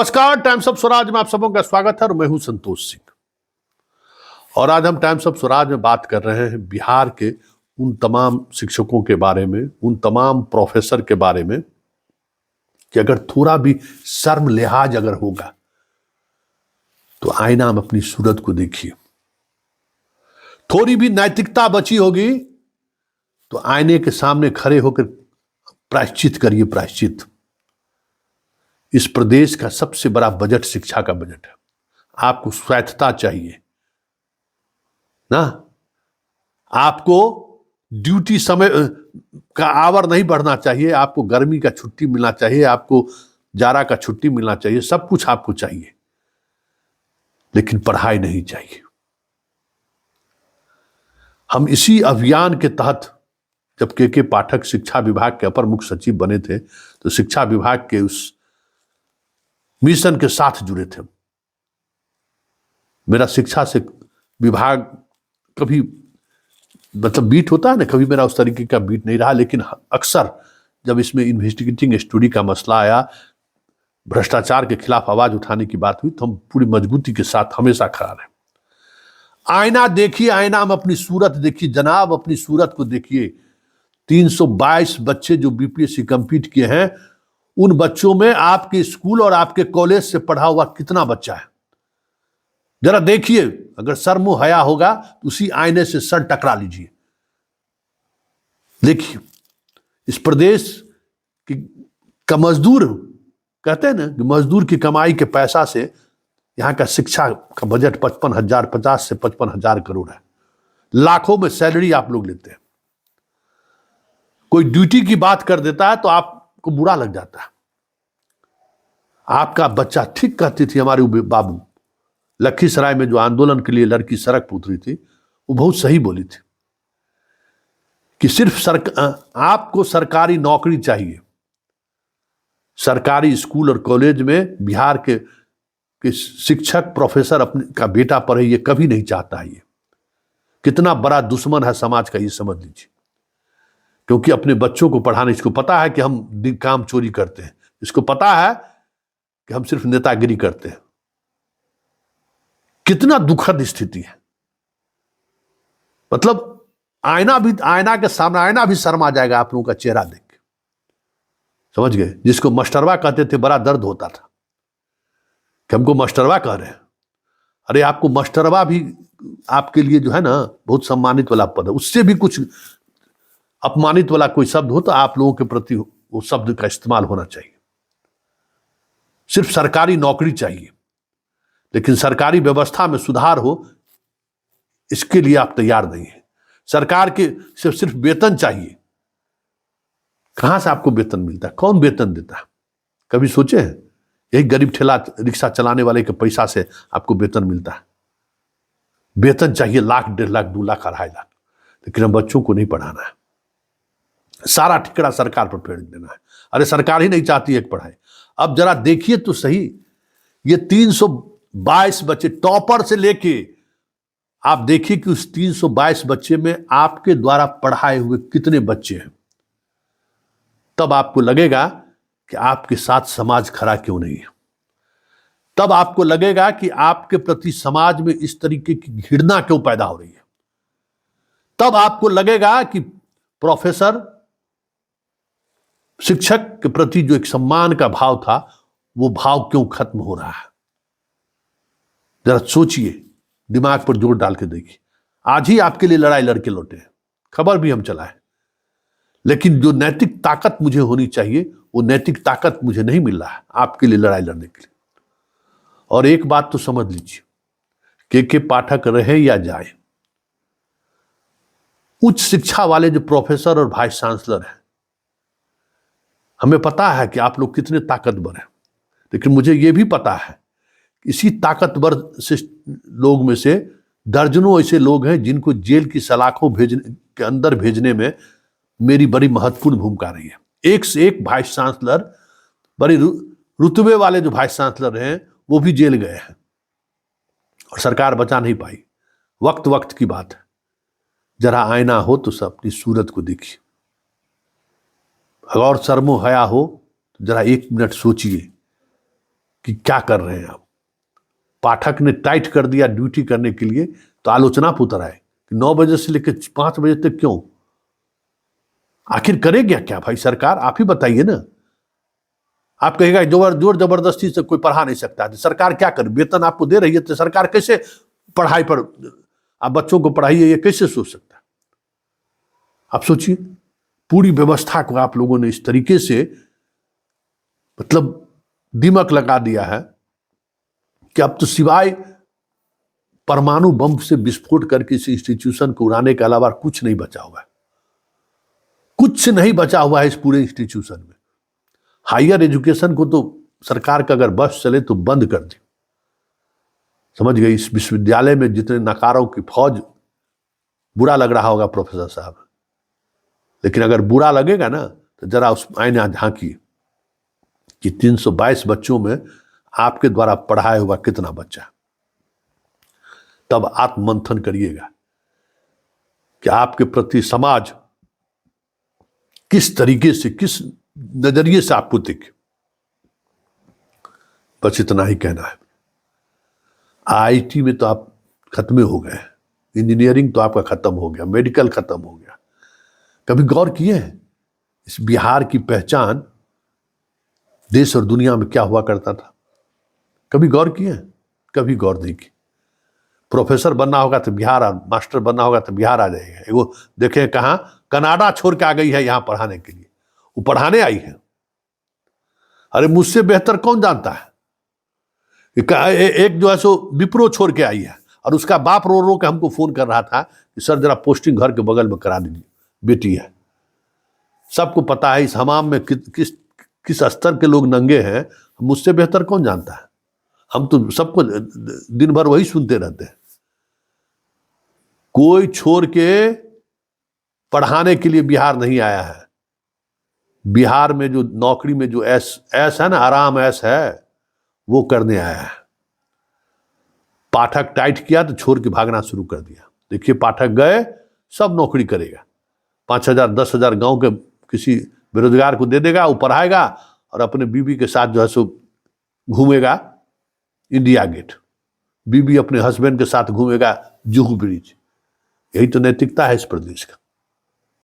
नमस्कार, times of Swaraj में आप सबों का स्वागत है और मैं हूं संतोष सिंह। और आज हम टाइम्स ऑफ स्वराज में बात कर रहे हैं बिहार के उन तमाम शिक्षकों के बारे में, उन तमाम प्रोफेसर के बारे में कि अगर थोड़ा भी शर्म लिहाज अगर होगा तो आईना में अपनी सूरत को देखिए। थोड़ी भी नैतिकता बची होगी तो आईने के सामने खड़े होकर प्रायश्चित करिए, प्रायश्चित। इस प्रदेश का सबसे बड़ा बजट शिक्षा का बजट है। आपको स्वायत्तता चाहिए ना, आपको ड्यूटी समय का आवर नहीं बढ़ना चाहिए, आपको गर्मी का छुट्टी मिलना चाहिए, आपको जाड़ा का छुट्टी मिलना चाहिए, सब कुछ आपको चाहिए, लेकिन पढ़ाई नहीं चाहिए। हम इसी अभियान के तहत जब के पाठक शिक्षा विभाग के अपर मुख्य सचिव बने थे तो शिक्षा विभाग के उस मिशन के साथ जुड़े थे। मेरा शिक्षा से विभाग कभी मतलब बीट होता है ना, कभी मेरा उस तरीके का बीट नहीं रहा, लेकिन अक्सर जब इसमें इन्वेस्टिगेटिंग स्टडी का मसला आया, भ्रष्टाचार के खिलाफ आवाज उठाने की बात हुई, तो हम पूरी मजबूती के साथ हमेशा खड़ा रहे। आईना देखिए, आईना में अपनी सूरत देखिए जनाब, अपनी सूरत को देखिए। 322 बच्चे जो बीपीएससी कंप्लीट किए हैं, उन बच्चों में आपके स्कूल और आपके कॉलेज से पढ़ा हुआ कितना बच्चा है, जरा देखिए। अगर शर्म हया होगा तो उसी आईने से सर टकरा लीजिए। देखिए, इस प्रदेश का मजदूर, कहते हैं ना कि मजदूर की कमाई के पैसा से यहां का शिक्षा का बजट 50 से 55,000 करोड़ है। लाखों में सैलरी आप लोग लेते हैं। कोई ड्यूटी की बात कर देता है तो आपको बुरा लग जाता है। आपका बच्चा ठीक कहती थी हमारे बाबू, लखीसराय में जो आंदोलन के लिए लड़की सड़क पर उतरी थी, वो बहुत सही बोली थी कि सिर्फ आपको सरकारी नौकरी चाहिए। सरकारी स्कूल और कॉलेज में बिहार के शिक्षक प्रोफेसर अपने का बेटा पढ़े, ये कभी नहीं चाहता है। ये कितना बड़ा दुश्मन है समाज का, ये समझ लीजिए। क्योंकि अपने बच्चों को पढ़ाने, इसको पता है कि हम काम चोरी करते हैं, इसको पता है कि हम सिर्फ नेतागिरी करते हैं। कितना दुखद स्थिति है। मतलब आईना के सामने आईना भी शर्मा जाएगा आप लोगों का चेहरा देख के, समझ गए? जिसको मास्टरवा कहते थे, बड़ा दर्द होता था कि हमको मास्टरवा कह रहे हैं। अरे आपको मास्टरवा भी आपके लिए जो है ना बहुत सम्मानित वाला पद है। उससे भी कुछ अपमानित वाला कोई शब्द हो तो आप लोगों के प्रति वो शब्द का इस्तेमाल होना चाहिए। सिर्फ सरकारी नौकरी चाहिए, लेकिन सरकारी व्यवस्था में सुधार हो, इसके लिए आप तैयार नहीं है। सरकार के सिर्फ वेतन चाहिए। कहां से आपको वेतन मिलता है? कौन वेतन देता है? कभी सोचे हैं? यही गरीब ठेला रिक्शा चलाने वाले के पैसा से आपको वेतन मिलता है। वेतन चाहिए लाख, 1.5 लाख, 2 लाख, 2.5 लाख, लेकिन हम बच्चों को नहीं पढ़ाना है। सारा ठिकरा सरकार पर फेंक देना है। अरे सरकार ही नहीं चाहती है पढ़ाई। अब जरा देखिए तो सही, ये 322 बच्चे टॉपर से लेके, आप देखिए कि उस 322 बच्चे में आपके द्वारा पढ़ाए हुए कितने बच्चे हैं। तब आपको लगेगा कि आपके साथ समाज खड़ा क्यों नहीं है। तब आपको लगेगा कि आपके प्रति समाज में इस तरीके की घृणा क्यों पैदा हो रही है। तब आपको लगेगा कि प्रोफेसर, शिक्षक के प्रति जो एक सम्मान का भाव था, वो भाव क्यों खत्म हो रहा है। जरा सोचिए, दिमाग पर जोर डाल के देखिए। आज ही आपके लिए लड़ाई लड़के लौटे हैं, खबर भी हम चलाए, लेकिन जो नैतिक ताकत मुझे होनी चाहिए, वो नैतिक ताकत मुझे नहीं मिल रहा है आपके लिए लड़ाई लड़ने के लिए। और एक बात तो समझ लीजिए, के पाठक रहे या जाए, उच्च शिक्षा वाले जो प्रोफेसर और वाइस चांसलर हैं, हमें पता है कि आप लोग कितने ताकतवर हैं, लेकिन मुझे यह भी पता है इसी ताकतवर से लोग में से दर्जनों ऐसे लोग हैं जिनको जेल की सलाखों भेजने के अंदर भेजने में मेरी बड़ी महत्वपूर्ण भूमिका रही है। एक से एक वाइस चांसलर, बड़ी रुतबे वाले जो वाइस चांसलर हैं, वो भी जेल गए हैं और सरकार बचा नहीं पाई। वक्त वक्त की बात है। जरा आईना हो तो सब अपनी सूरत को देखिए। अगर शर्मो हया हो तो जरा 1 मिनट सोचिए कि क्या कर रहे हैं आप। पाठक ने टाइट कर दिया ड्यूटी करने के लिए, तो आलोचना पर उतर आए कि 9 बजे से लेकर 5 बजे तक क्यों। आखिर करेगा क्या भाई सरकार, आप ही बताइए ना। आप कहेगा जोर जबरदस्ती से कोई पढ़ा नहीं सकता है, सरकार क्या करे, वेतन आपको दे रही है तो सरकार कैसे पढ़ाई पर आप बच्चों को पढ़ाइए, ये कैसे सोच सकता है। आप सोचिए, पूरी व्यवस्था को आप लोगों ने इस तरीके से मतलब दिमक लगा दिया है कि अब तो सिवाय परमाणु बम से विस्फोट करके इस इंस्टीट्यूशन को उड़ाने के अलावा कुछ नहीं बचा हुआ है, कुछ नहीं बचा हुआ है इस पूरे इंस्टीट्यूशन में। हायर एजुकेशन को तो सरकार का अगर बस चले तो बंद कर दी, समझ गए। इस विश्वविद्यालय में जितने नकारों की फौज, बुरा लग रहा होगा प्रोफेसर साहब, लेकिन अगर बुरा लगेगा ना तो जरा उस आईना झांकिए कि 322 बच्चों में आपके द्वारा पढ़ाया हुआ कितना बच्चा। तब आत्ममंथन करिएगा कि आपके प्रति समाज किस तरीके से, किस नजरिए से आपको देखे। बस इतना ही कहना है। आईटी में तो आप खत्म हो गए, इंजीनियरिंग तो आपका खत्म हो गया, मेडिकल खत्म हो गया। कभी गौर किए हैं इस बिहार की पहचान देश और दुनिया में क्या हुआ करता था? कभी गौर किए हैं? कभी गौर नहीं की। प्रोफेसर बनना होगा तो बिहार, मास्टर बनना होगा तो बिहार आ जाएगा। वो देखें कहाँ, कनाडा छोड़ के आ गई है यहां पढ़ाने के लिए, वो पढ़ाने आई है। अरे मुझसे बेहतर कौन जानता है। एक जो है सो विप्रो छोड़ के आई है, और उसका बाप रो रो के हमको फोन कर रहा था कि सर जरा पोस्टिंग घर के बगल में करा दीजिए, बेटी है। सबको पता है इस हमाम में किस स्तर के लोग नंगे हैं, मुझसे बेहतर कौन जानता है। हम तो सबको दिन भर वही सुनते रहते हैं। कोई छोड़ के पढ़ाने के लिए बिहार नहीं आया है। बिहार में जो नौकरी में जो ऐस है ना, आराम ऐस है, वो करने आया है। पाठक टाइट किया तो छोड़ के भागना शुरू कर दिया। देखिए पाठक गए, सब नौकरी करेगा, 5,000 10,000 गांव के किसी बेरोजगार को दे देगा, वो पढ़ाएगा और अपने बीबी के साथ जो है सो घूमेगा इंडिया गेट, बीबी अपने हस्बैंड के साथ घूमेगा जुहू ब्रिज। यही तो नैतिकता है इस प्रदेश का।